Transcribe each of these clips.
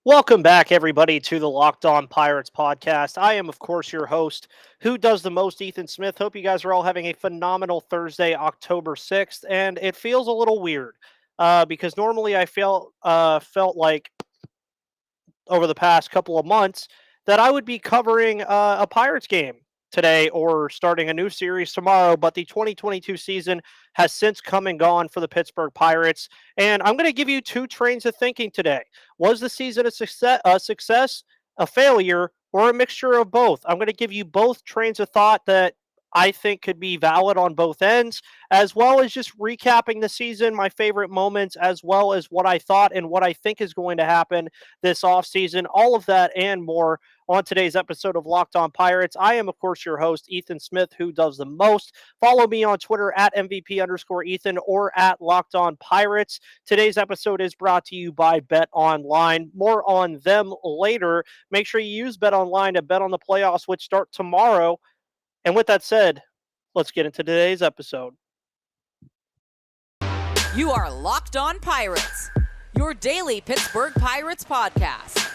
Welcome back, everybody, to the Locked On Pirates podcast. I am, of course, your host, who does the most, Ethan Smith. Hope you guys are all having a phenomenal Thursday, October 6th. And it feels a little weird because normally I felt like over the past couple of months that I would be covering a Pirates game today or starting a new series tomorrow, but the 2022 season has since come and gone for the Pittsburgh Pirates. And I'm going to give you two trains of thinking today. Was the season a failure, or a mixture of both? I'm going to give you both trains of thought that I think could be valid on both ends, as well as just recapping the season, my favorite moments, as well as what I thought and what I think is going to happen this offseason. All of that and more on today's episode of Locked On Pirates. I am, of course, your host, Ethan Smith, who does the most. Follow me on Twitter at MVP_Ethan or at Locked On Pirates. Today's episode is brought to you by Bet Online. More on them later. Make sure you use Bet Online to bet on the playoffs, which start tomorrow. And with that said, let's get into today's episode. You are Locked On Pirates, your daily Pittsburgh Pirates podcast.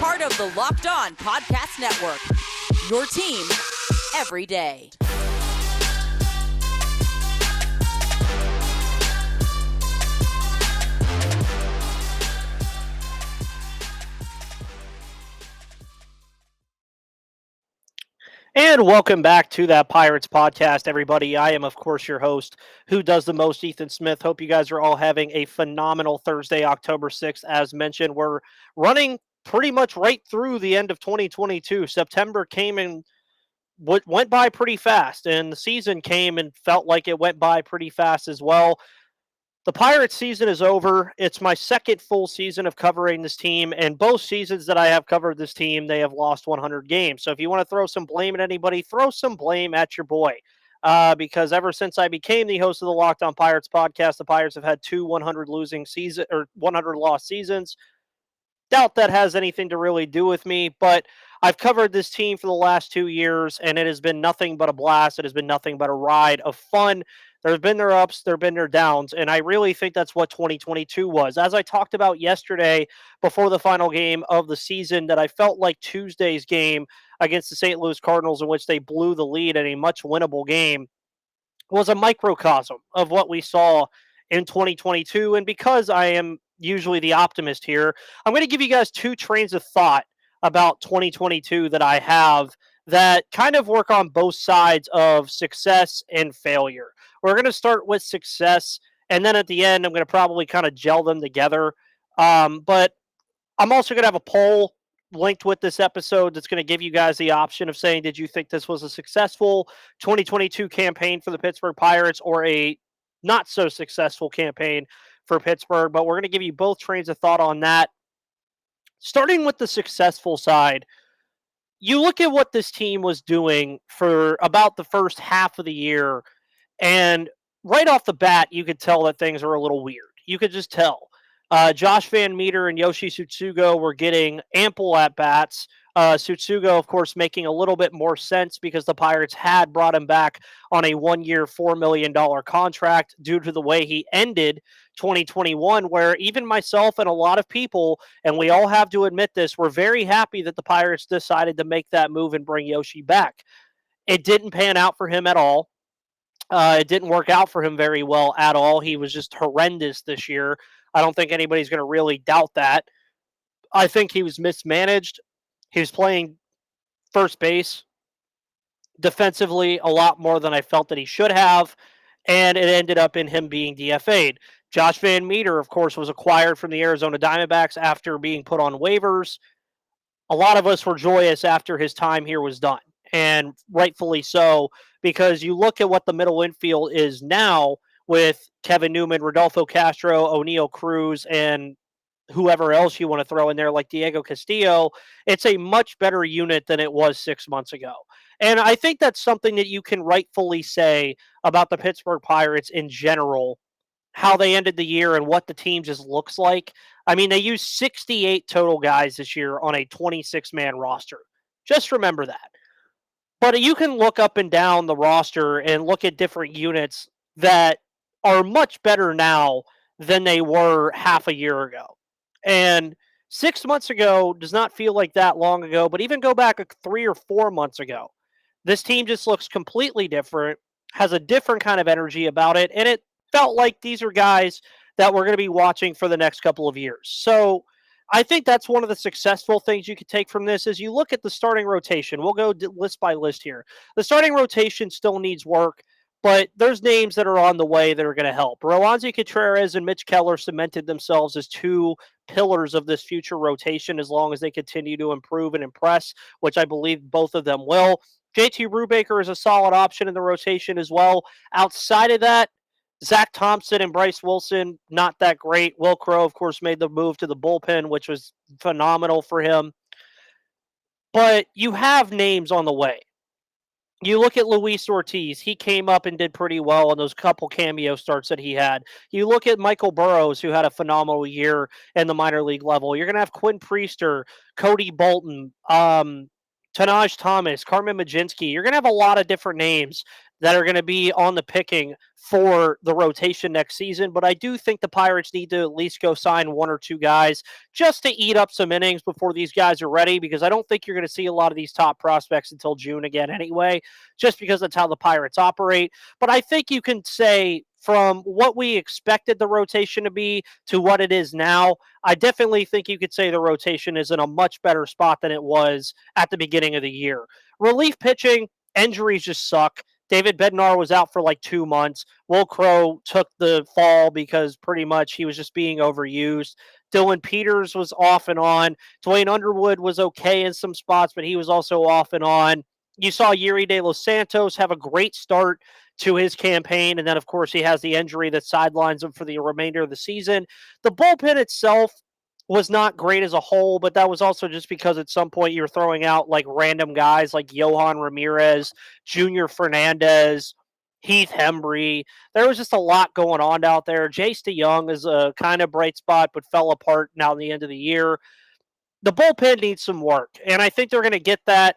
Part of the Locked On Podcast Network, your team every day. And welcome back to that Pirates podcast, everybody. I am, of course, your host, who does the most, Ethan Smith. Hope you guys are all having a phenomenal Thursday, October 6th. As mentioned, we're running pretty much right through the end of 2022. September came and went by pretty fast, and the season came and felt like it went by pretty fast as well. The Pirates season is over. It's my second full season of covering this team, and both seasons that I have covered this team, they have lost 100 games. So if you want to throw some blame at anybody, throw some blame at your boy. Because ever since I became the host of the Locked On Pirates podcast, the Pirates have had two 100 losing season or 100 lost seasons. Doubt that has anything to really do with me, but I've covered this team for the last 2 years, and it has been nothing but a blast. It has been nothing but a ride of fun. There's been their ups, there have been their downs, and I really think that's what 2022 was. As I talked about yesterday before the final game of the season, that I felt like Tuesday's game against the St. Louis Cardinals, in which they blew the lead in a much winnable game, was a microcosm of what we saw in 2022. And because I am usually the optimist here, I'm going to give you guys two trains of thought about 2022 that I have that kind of work on both sides of success and failure. We're going to start with success, and then at the end, I'm going to probably kind of gel them together. But I'm also going to have a poll linked with this episode that's going to give you guys the option of saying, did you think this was a successful 2022 campaign for the Pittsburgh Pirates or a not so successful campaign for Pittsburgh? But we're going to give you both trains of thought on that. Starting with the successful side, you look at what this team was doing for about the first half of the year, and right off the bat, you could tell that things are a little weird. You could just tell. Josh Van Meter and Yoshi Tsutsugo were getting ample at bats. Tsutsugo, of course, making a little bit more sense because the Pirates had brought him back on a 1-year, $4 million contract due to the way he ended 2021, where even myself and a lot of people, and we all have to admit this, were very happy that the Pirates decided to make that move and bring Yoshi back. It didn't pan out for him at all. It didn't work out for him very well at all. He was just horrendous this year. I don't think anybody's going to really doubt that. I think he was mismanaged. He was playing first base defensively a lot more than I felt that he should have, and it ended up in him being DFA'd. Josh Van Meter, of course, was acquired from the Arizona Diamondbacks after being put on waivers. A lot of us were joyous after his time here was done, and rightfully so, because you look at what the middle infield is now with Kevin Newman, Rodolfo Castro, O'Neal Cruz, and whoever else you want to throw in there like Diego Castillo. It's a much better unit than it was 6 months ago. And I think that's something that you can rightfully say about the Pittsburgh Pirates in general, how they ended the year and what the team just looks like. I mean, they used 68 total guys this year on a 26-man roster. Just remember that. But you can look up and down the roster and look at different units that are much better now than they were half a year ago. And 6 months ago does not feel like that long ago, but even go back 3 or 4 months ago, this team just looks completely different, has a different kind of energy about it, and it felt like these are guys that we're going to be watching for the next couple of years. So I think that's one of the successful things you could take from this is you look at the starting rotation. We'll go list by list here. The starting rotation still needs work, but there's names that are on the way that are going to help. Roansy Contreras and Mitch Keller cemented themselves as two pillars of this future rotation as long as they continue to improve and impress, which I believe both of them will. JT Brubaker is a solid option in the rotation as well. Outside of that, Zach Thompson and Bryce Wilson, not that great. Will Crow, of course, made the move to the bullpen, which was phenomenal for him. But you have names on the way. You look at Luis Ortiz. He came up and did pretty well in those couple cameo starts that he had. You look at Michael Burrows, who had a phenomenal year in the minor league level. You're going to have Quinn Priester, Cody Bolton, Tanaj Thomas, Carmen Majinski. You're going to have a lot of different names that are going to be on the picking for the rotation next season. But I do think the Pirates need to at least go sign one or two guys just to eat up some innings before these guys are ready, because I don't think you're going to see a lot of these top prospects until June again anyway, just because that's how the Pirates operate. But I think you can say from what we expected the rotation to be to what it is now, I definitely think you could say the rotation is in a much better spot than it was at the beginning of the year. Relief pitching, injuries just suck. David Bednar was out for like 2 months. Will Crow took the fall because pretty much he was just being overused. Dylan Peters was off and on. Dwayne Underwood was okay in some spots, but he was also off and on. You saw Yuri De Los Santos have a great start to his campaign, and then, of course, he has the injury that sidelines him for the remainder of the season. The bullpen itself was not great as a whole, but that was also just because at some point you were throwing out like random guys like Johan Ramirez, Junior Fernandez, Heath Hembry. There was just a lot going on out there. Jace DeYoung is a kind of bright spot, but fell apart now at the end of the year. The bullpen needs some work, and I think they're going to get that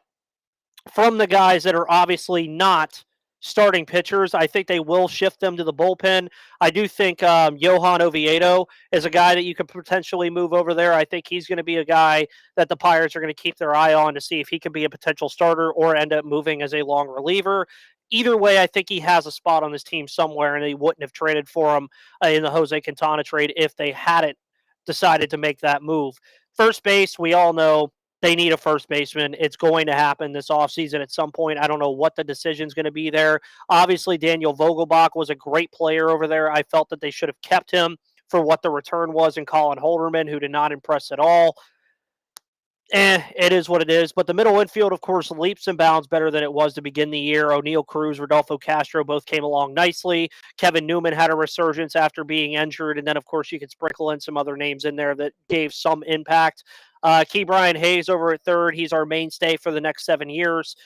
from the guys that are obviously not starting pitchers. I think they will shift them to the bullpen. I do think Johan Oviedo is a guy that you could potentially move over there. I think he's going to be a guy that the Pirates are going to keep their eye on to see if he can be a potential starter or end up moving as a long reliever. Either way, I think he has a spot on this team somewhere, and they wouldn't have traded for him in the Jose Quintana trade if they hadn't decided to make that move. First base, we all know they need a first baseman. It's going to happen this offseason at some point. I don't know what the decision is going to be there. Obviously, Daniel Vogelbach was a great player over there. I felt that they should have kept him for what the return was in Colin Holderman, who did not impress at all. It is what it is. But the middle infield, of course, leaps and bounds better than it was to begin the year. O'Neal Cruz, Rodolfo Castro both came along nicely. Kevin Newman had a resurgence after being injured. And then, of course, you could sprinkle in some other names in there that gave some impact. Key Brian Hayes over at third. He's our mainstay for the next 7 years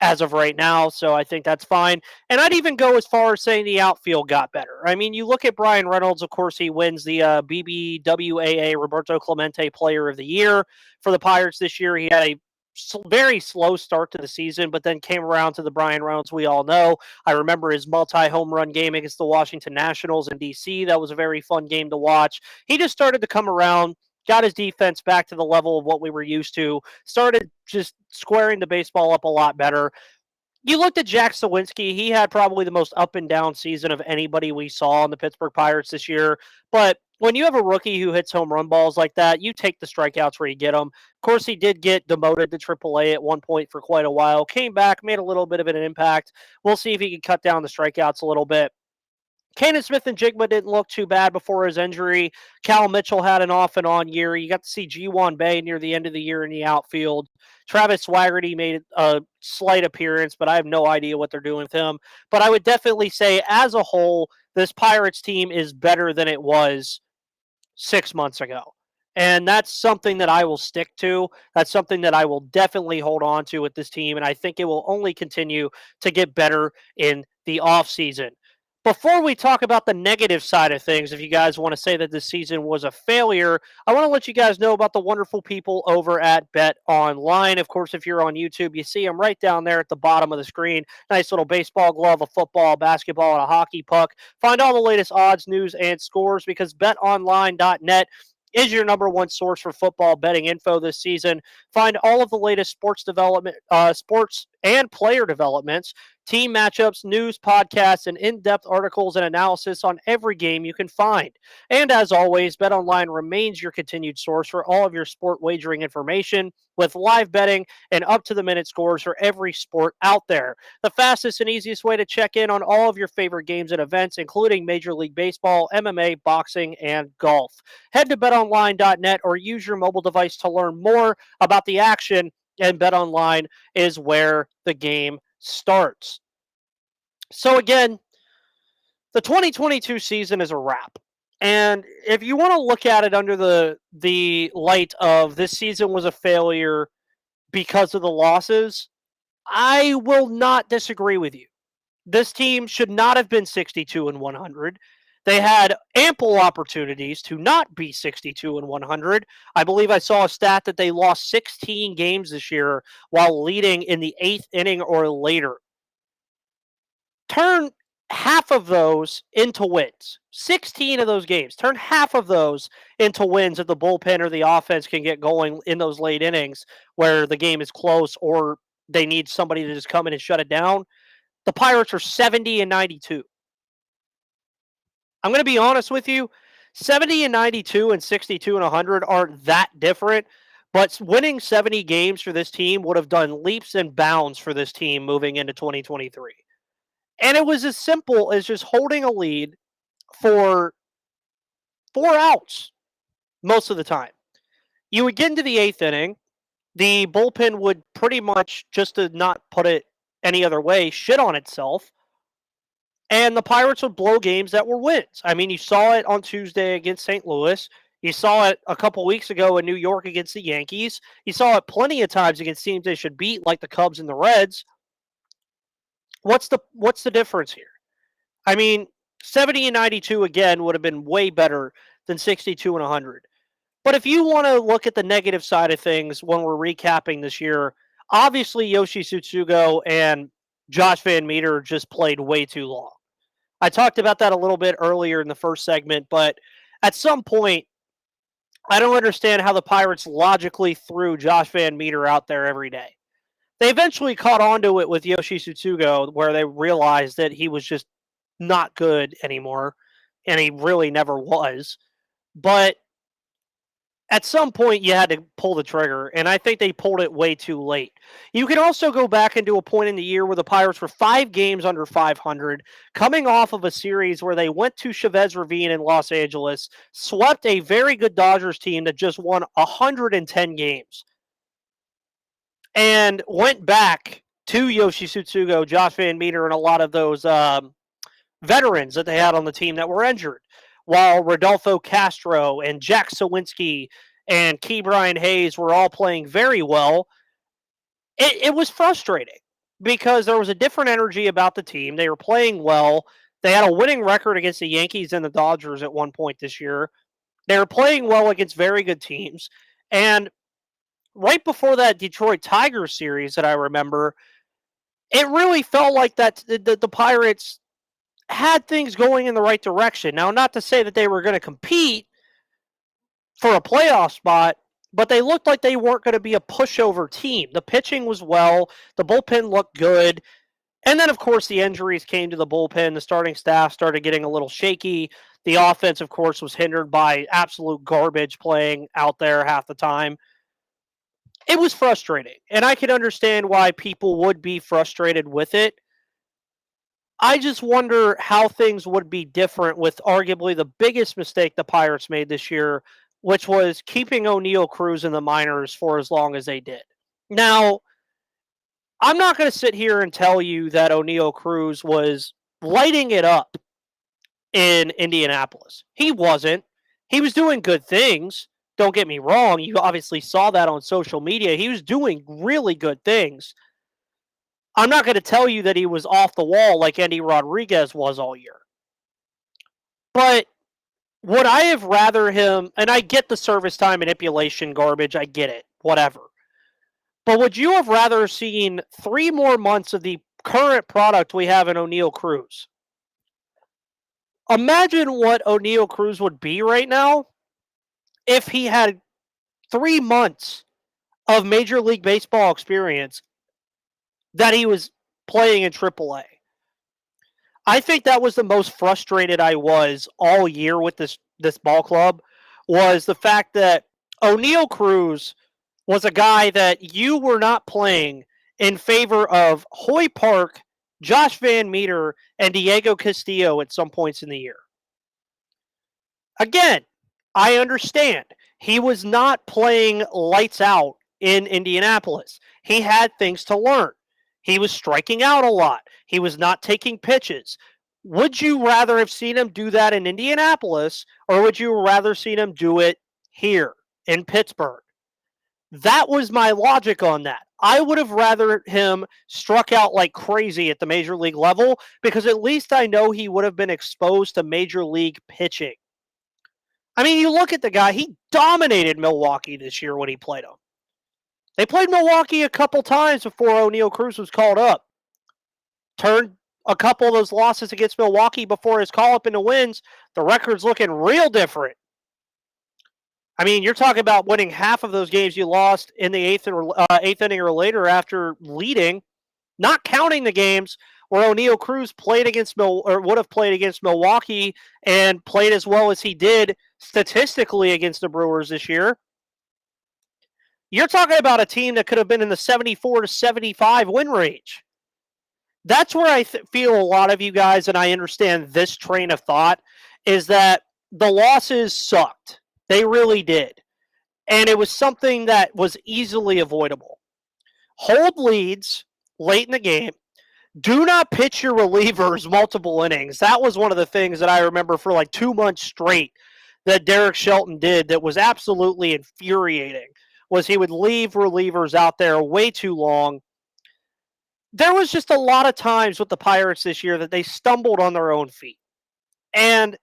as of right now, so I think that's fine. And I'd even go as far as saying the outfield got better. I mean, you look at Brian Reynolds, of course, he wins the BBWAA Roberto Clemente Player of the Year for the Pirates this year. He had a very slow start to the season, but then came around to the Brian Reynolds we all know. I remember his multi-home run game against the Washington Nationals in D.C. That was a very fun game to watch. He just started to come around, got his defense back to the level of what we were used to, started just squaring the baseball up a lot better. You looked at Jack Sawinski. He had probably the most up and down season of anybody we saw on the Pittsburgh Pirates this year. But when you have a rookie who hits home run balls like that, you take the strikeouts where you get them. Of course, he did get demoted to AAA at one point for quite a while. Came back, made a little bit of an impact. We'll see if he can cut down the strikeouts a little bit. Cannon Smith and Jigma didn't look too bad before his injury. Cal Mitchell had an off and on year. You got to see G1 Bay near the end of the year in the outfield. Travis Swaggerty made a slight appearance, but I have no idea what they're doing with him. But I would definitely say, as a whole, this Pirates team is better than it was 6 months ago. And that's something that I will stick to. That's something that I will definitely hold on to with this team. And I think it will only continue to get better in the offseason. Before we talk about the negative side of things, if you guys want to say that this season was a failure, I want to let you guys know about the wonderful people over at Bet Online. Of course, if you're on YouTube, you see them right down there at the bottom of the screen. Nice little baseball glove, a football, a basketball, and a hockey puck. Find all the latest odds, news, and scores because betonline.net is your number one source for football betting info this season. Find all of the latest sports and player developments, team matchups, news, podcasts, and in-depth articles and analysis on every game you can find. And as always, BetOnline remains your continued source for all of your sport wagering information with live betting and up-to-the-minute scores for every sport out there. The fastest and easiest way to check in on all of your favorite games and events, including Major League Baseball, MMA, boxing, and golf. Head to betonline.net or use your mobile device to learn more about the action, and BetOnline is where the game starts. So again, the 2022 season is a wrap. And if you want to look at it under the light of this season was a failure because of the losses, I will not disagree with you. This team should not have been 62 and 100. They had ample opportunities to not be 62 and 100. I believe I saw a stat that they lost 16 games this year while leading in the 8th inning or later. Turn half of those into wins. 16 of those games. Turn half of those into wins if the bullpen or the offense can get going in those late innings where the game is close or they need somebody to just come in and shut it down. The Pirates are 70 and 92. I'm going to be honest with you. 70 and 92 and 62 and 100 aren't that different, but winning 70 games for this team would have done leaps and bounds for this team moving into 2023. And it was as simple as just holding a lead for 4 outs most of the time. You would get into the 8th inning. The bullpen would pretty much, just to not put it any other way, shit on itself. And the Pirates would blow games that were wins. I mean, you saw it on Tuesday against St. Louis. You saw it a couple weeks ago in New York against the Yankees. You saw it plenty of times against teams they should beat, like the Cubs and the Reds. What's the difference here? I mean, 70 and 92 again would have been way better than 62 and 100. But if you want to look at the negative side of things when we're recapping this year, obviously Yoshi Tsutsugo and Josh Van Meter just played way too long. I talked about that a little bit earlier in the first segment, but at some point, I don't understand how the Pirates logically threw Josh Van Meter out there every day. They eventually caught on to it with Yoshi Tsutsugo, where they realized that he was just not good anymore, and he really never was. But at some point, you had to pull the trigger, and I think they pulled it way too late. You can also go back into a point in the year where the Pirates were 5 games under 500, coming off of a series where they went to Chavez Ravine in Los Angeles, swept a very good Dodgers team that just won 110 games, and went back to Yoshi Tsutsugo, Josh Van Meter, and a lot of those veterans that they had on the team that were injured, while Rodolfo Castro and Jack Sawinski and Key Brian Hayes were all playing very well. It was frustrating because there was a different energy about the team. They were playing well. They had a winning record against the Yankees and the Dodgers at one point this year. They were playing well against very good teams. And right before that Detroit Tigers series that I remember, it really felt like that the Pirates had things going in the right direction. Now, not to say that they were going to compete for a playoff spot, but they looked like they weren't going to be a pushover team. The pitching was well. The bullpen looked good. And then, of course, the injuries came to the bullpen. The starting staff started getting a little shaky. The offense, of course, was hindered by absolute garbage playing out there half the time. It was frustrating, and I can understand why people would be frustrated with it. I just wonder how things would be different with arguably the biggest mistake the Pirates made this year, which was keeping O'Neal Cruz in the minors for as long as they did. Now, I'm not going to sit here and tell you that O'Neal Cruz was lighting it up in Indianapolis. He wasn't. He was doing good things. Don't get me wrong. You obviously saw that on social media. He was doing really good things. I'm not going to tell you that he was off the wall like Andy Rodriguez was all year. But would I have rather him, and I get the service time manipulation garbage, I get it, whatever. But would you have rather seen 3 more months of the current product we have in O'Neal Cruz? Imagine what O'Neal Cruz would be right now if he had 3 months of Major League Baseball experience that he was playing in AAA. I think that was the most frustrated I was all year with this ball club, was the fact that O'Neal Cruz was a guy that you were not playing in favor of Hoy Park, Josh Van Meter, and Diego Castillo at some points in the year. Again, I understand. He was not playing lights out in Indianapolis. He had things to learn. He was striking out a lot. He was not taking pitches. Would you rather have seen him do that in Indianapolis, or would you rather seen him do it here in Pittsburgh? That was my logic on that. I would have rather him struck out like crazy at the major league level, because at least I know he would have been exposed to major league pitching. I mean, you look at the guy, he dominated Milwaukee this year when he played them. They played Milwaukee a couple times before O'Neal Cruz was called up. Turned a couple of those losses against Milwaukee before his call-up into wins. The record's looking real different. I mean, you're talking about winning half of those games you lost in the eighth inning or later after leading, not counting the games where O'Neal Cruz played against would have played against Milwaukee and played as well as he did statistically against the Brewers this year. You're talking about a team that could have been in the 74 to 75 win range. That's where I feel a lot of you guys, and I understand this train of thought, is that the losses sucked. They really did. And it was something that was easily avoidable. Hold leads late in the game. Do not pitch your relievers multiple innings. That was one of the things that I remember for like 2 months straight that Derek Shelton did that was absolutely infuriating, was he would leave relievers out there way too long. There was just a lot of times with the Pirates this year that they stumbled on their own feet. And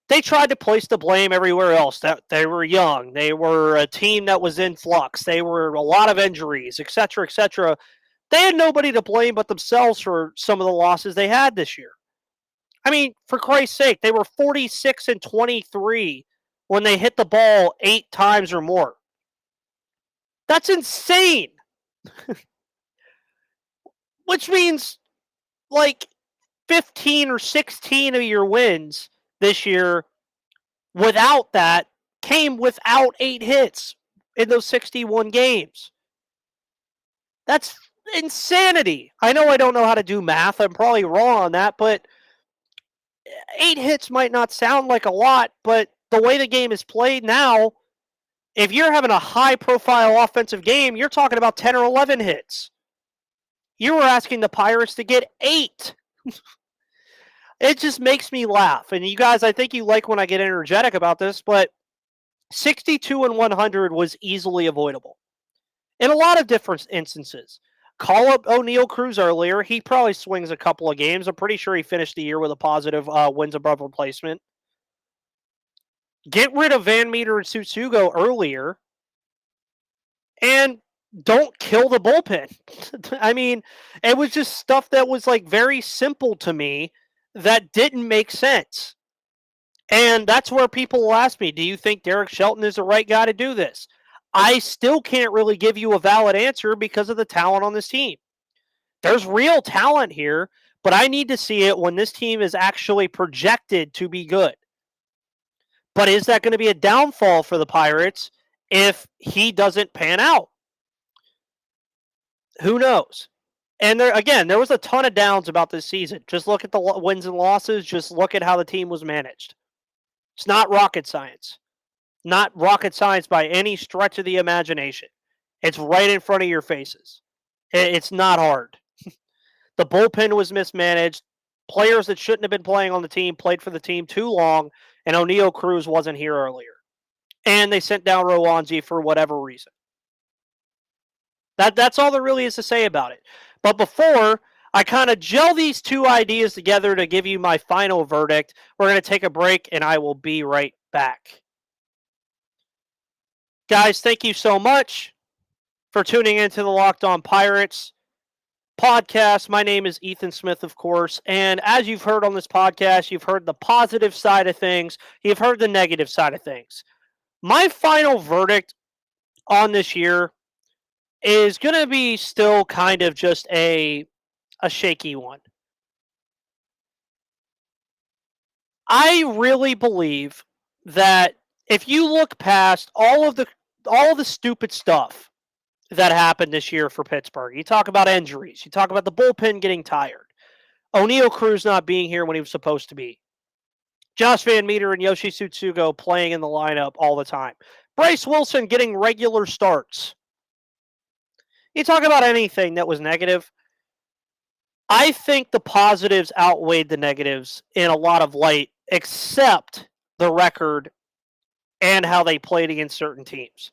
they tried to place the blame everywhere else. That they were young. They were a team that was in flux. They were a lot of injuries, et cetera, et cetera. They had nobody to blame but themselves for some of the losses they had this year. I mean, for Christ's sake, they were 46 and 23 when they hit the ball 8 times or more. That's insane. Which means like 15 or 16 of your wins this year without that came without 8 hits in those 61 games. That's insanity. I know I don't know how to do math. I'm probably wrong on that, but 8 hits might not sound like a lot, but the way the game is played now, if you're having a high-profile offensive game, you're talking about 10 or 11 hits. You were asking the Pirates to get 8. It just makes me laugh. And you guys, I think you like when I get energetic about this, but 62 and 100 was easily avoidable in a lot of different instances. Call up O'Neal Cruz earlier. He probably swings a couple of games. I'm pretty sure he finished the year with a positive wins above replacement. Get rid of Van Meter and Tsutsugo earlier. And don't kill the bullpen. I mean, it was just stuff that was like very simple to me that didn't make sense. And that's where people will ask me, do you think Derek Shelton is the right guy to do this? I still can't really give you a valid answer because of the talent on this team. There's real talent here, but I need to see it when this team is actually projected to be good. But is that going to be a downfall for the Pirates if he doesn't pan out? Who knows? And there was a ton of downs about this season. Just look at the wins and losses. Just look at how the team was managed. It's not rocket science. Not rocket science by any stretch of the imagination. It's right in front of your faces. It's not hard. The bullpen was mismanaged. Players that shouldn't have been playing on the team played for the team too long, and O'Neal Cruz wasn't here earlier. And they sent down Rowanzi for whatever reason. That's all there really is to say about it. But before I kind of gel these two ideas together to give you my final verdict, we're going to take a break, and I will be right back. Guys, thank you so much for tuning into the Locked On Pirates podcast. My name is Ethan Smith, of course, and as you've heard on this podcast, you've heard the positive side of things, you've heard the negative side of things. My final verdict on this year is going to be still kind of just a shaky one. I really believe that if you look past all the stupid stuff that happened this year for Pittsburgh, you talk about injuries, you talk about the bullpen getting tired, O'Neal Cruz not being here when he was supposed to be, Josh Van Meter and Yoshi Tsutsugo playing in the lineup all the time, Bryce Wilson getting regular starts. You talk about anything that was negative. I think the positives outweighed the negatives in a lot of light, except the record and how they played against certain teams.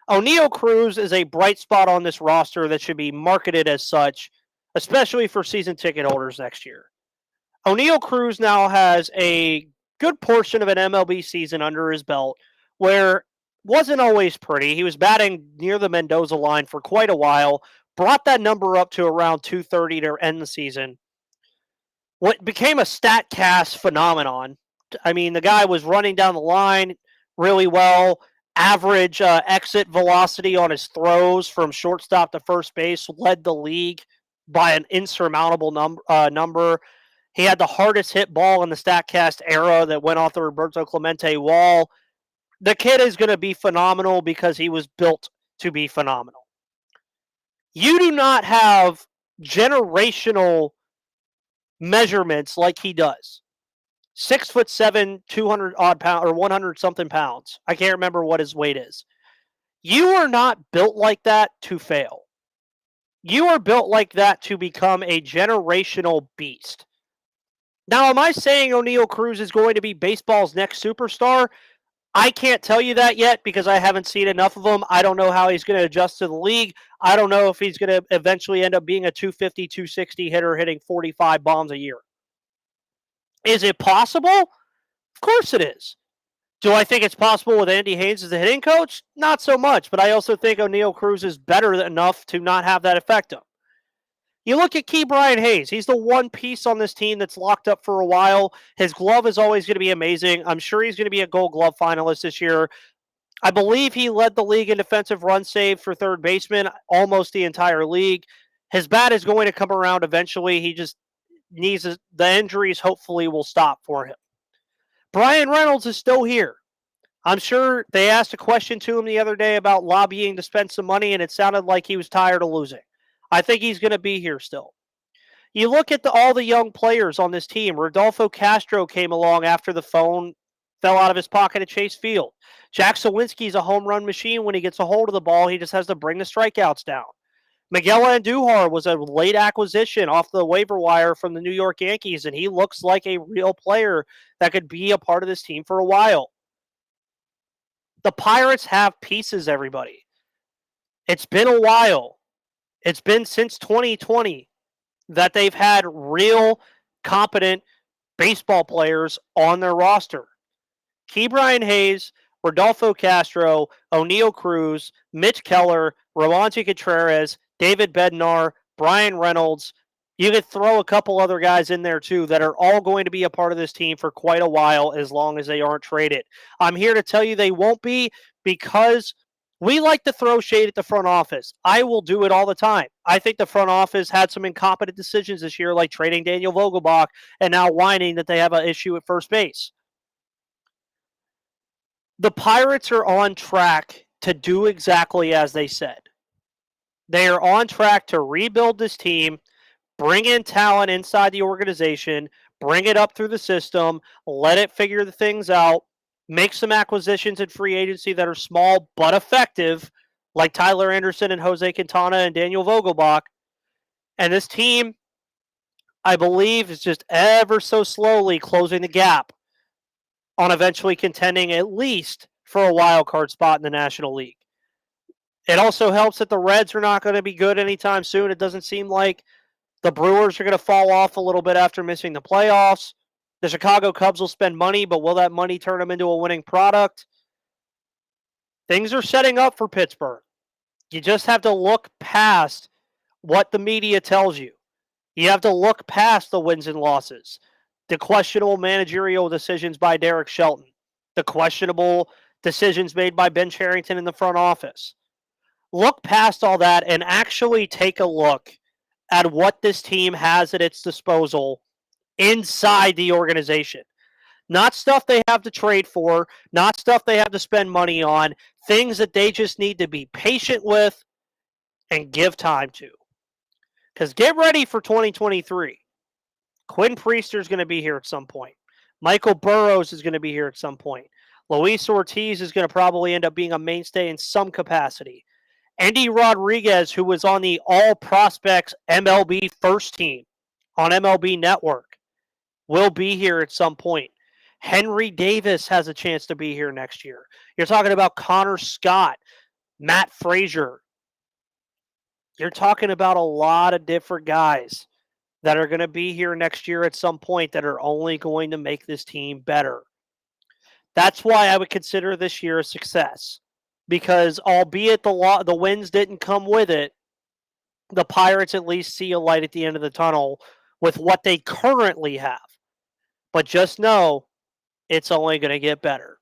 O'Neal Cruz is a bright spot on this roster that should be marketed as such, especially for season ticket holders next year. O'Neal Cruz now has a good portion of an MLB season under his belt where wasn't always pretty. He was batting near the Mendoza line for quite a while, brought that number up to around 230 to end the season. What became a StatCast phenomenon. I mean, the guy was running down the line really well, average exit velocity on his throws from shortstop to first base led the league by an insurmountable number. He had the hardest hit ball in the StatCast era that went off the Roberto Clemente wall. The kid is going to be phenomenal because he was built to be phenomenal. You do not have generational measurements like he does. 6'7", 200 odd pounds or 100 something pounds. I can't remember what his weight is. You are not built like that to fail. You are built like that to become a generational beast. Now, am I saying O'Neal Cruz is going to be baseball's next superstar? I can't tell you that yet because I haven't seen enough of him. I don't know how he's going to adjust to the league. I don't know if he's going to eventually end up being a 250, 260 hitter hitting 45 bombs a year. Is it possible? Of course it is. Do I think it's possible with Andy Haynes as the hitting coach? Not so much, but I also think O'Neal Cruz is better enough to not have that affect him. You look at Ke'Bryan Hayes. He's the one piece on this team that's locked up for a while. His glove is always going to be amazing. I'm sure he's going to be a Gold Glove finalist this year. I believe he led the league in defensive run save for third baseman almost the entire league. His bat is going to come around eventually. He just needs the injuries hopefully will stop for him. Brian Reynolds is still here. I'm sure they asked a question to him the other day about lobbying to spend some money, and it sounded like he was tired of losing. I think he's going to be here still. You look at all the young players on this team. Rodolfo Castro came along after the phone fell out of his pocket at Chase Field. Jack Sawinski's a home run machine when he gets a hold of the ball. He just has to bring the strikeouts down. Miguel Andujar was a late acquisition off the waiver wire from the New York Yankees, and he looks like a real player that could be a part of this team for a while. The Pirates have pieces, everybody. It's been a while. It's been since 2020 that they've had real, competent baseball players on their roster. Ke'Bryan Hayes, Rodolfo Castro, O'Neal Cruz, Mitch Keller, Roansy Contreras, David Bednar, Brian Reynolds. You could throw a couple other guys in there too that are all going to be a part of this team for quite a while as long as they aren't traded. I'm here to tell you they won't be because we like to throw shade at the front office. I will do it all the time. I think the front office had some incompetent decisions this year, like trading Daniel Vogelbach and now whining that they have an issue at first base. The Pirates are on track to do exactly as they said. They are on track to rebuild this team, bring in talent inside the organization, bring it up through the system, let it figure the things out, make some acquisitions in free agency that are small but effective, like Tyler Anderson and Jose Quintana and Daniel Vogelbach. And this team, I believe, is just ever so slowly closing the gap on eventually contending at least for a wild card spot in the National League. It also helps that the Reds are not going to be good anytime soon. It doesn't seem like the Brewers are going to fall off a little bit after missing the playoffs. The Chicago Cubs will spend money, but will that money turn them into a winning product? Things are setting up for Pittsburgh. You just have to look past what the media tells you. You have to look past the wins and losses, the questionable managerial decisions by Derek Shelton, the questionable decisions made by Ben Cherington in the front office. Look past all that and actually take a look at what this team has at its disposal inside the organization. Not stuff they have to trade for, not stuff they have to spend money on, things that they just need to be patient with and give time to. Because get ready for 2023. Quinn Priester is going to be here at some point. Michael Burrows is going to be here at some point. Luis Ortiz is going to probably end up being a mainstay in some capacity. Andy Rodriguez, who was on the All Prospects MLB first team on MLB Network, will be here at some point. Henry Davis has a chance to be here next year. You're talking about Connor Scott, Matt Frazier. You're talking about a lot of different guys that are going to be here next year at some point that are only going to make this team better. That's why I would consider this year a success. Because albeit the wins didn't come with it, the Pirates at least see a light at the end of the tunnel with what they currently have. But just know it's only going to get better.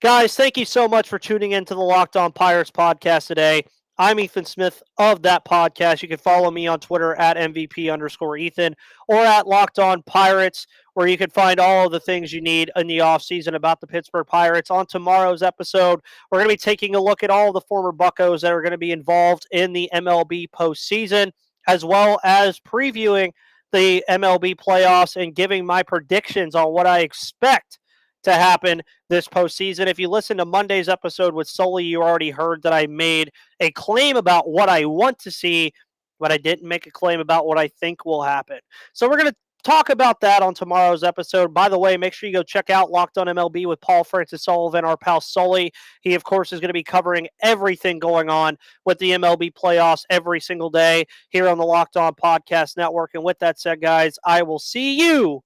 Guys, thank you so much for tuning into the Locked On Pirates podcast today. I'm Ethan Smith of that podcast. You can follow me on Twitter at MVP_Ethan or at Locked On Pirates, where you can find all of the things you need in the offseason about the Pittsburgh Pirates. On tomorrow's episode, we're going to be taking a look at all the former Buccos that are going to be involved in the MLB postseason, as well as previewing the MLB playoffs and giving my predictions on what I expect to happen this postseason. If you listen to Monday's episode with Sully, you already heard that I made a claim about what I want to see, but I didn't make a claim about what I think will happen. So we're going to talk about that on tomorrow's episode. By the way, make sure you go check out Locked On MLB with Paul Francis Sullivan, our pal Sully. He, of course, is going to be covering everything going on with the MLB playoffs every single day here on the Locked On Podcast Network. And with that said, guys, I will see you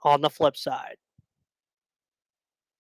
on the flip side.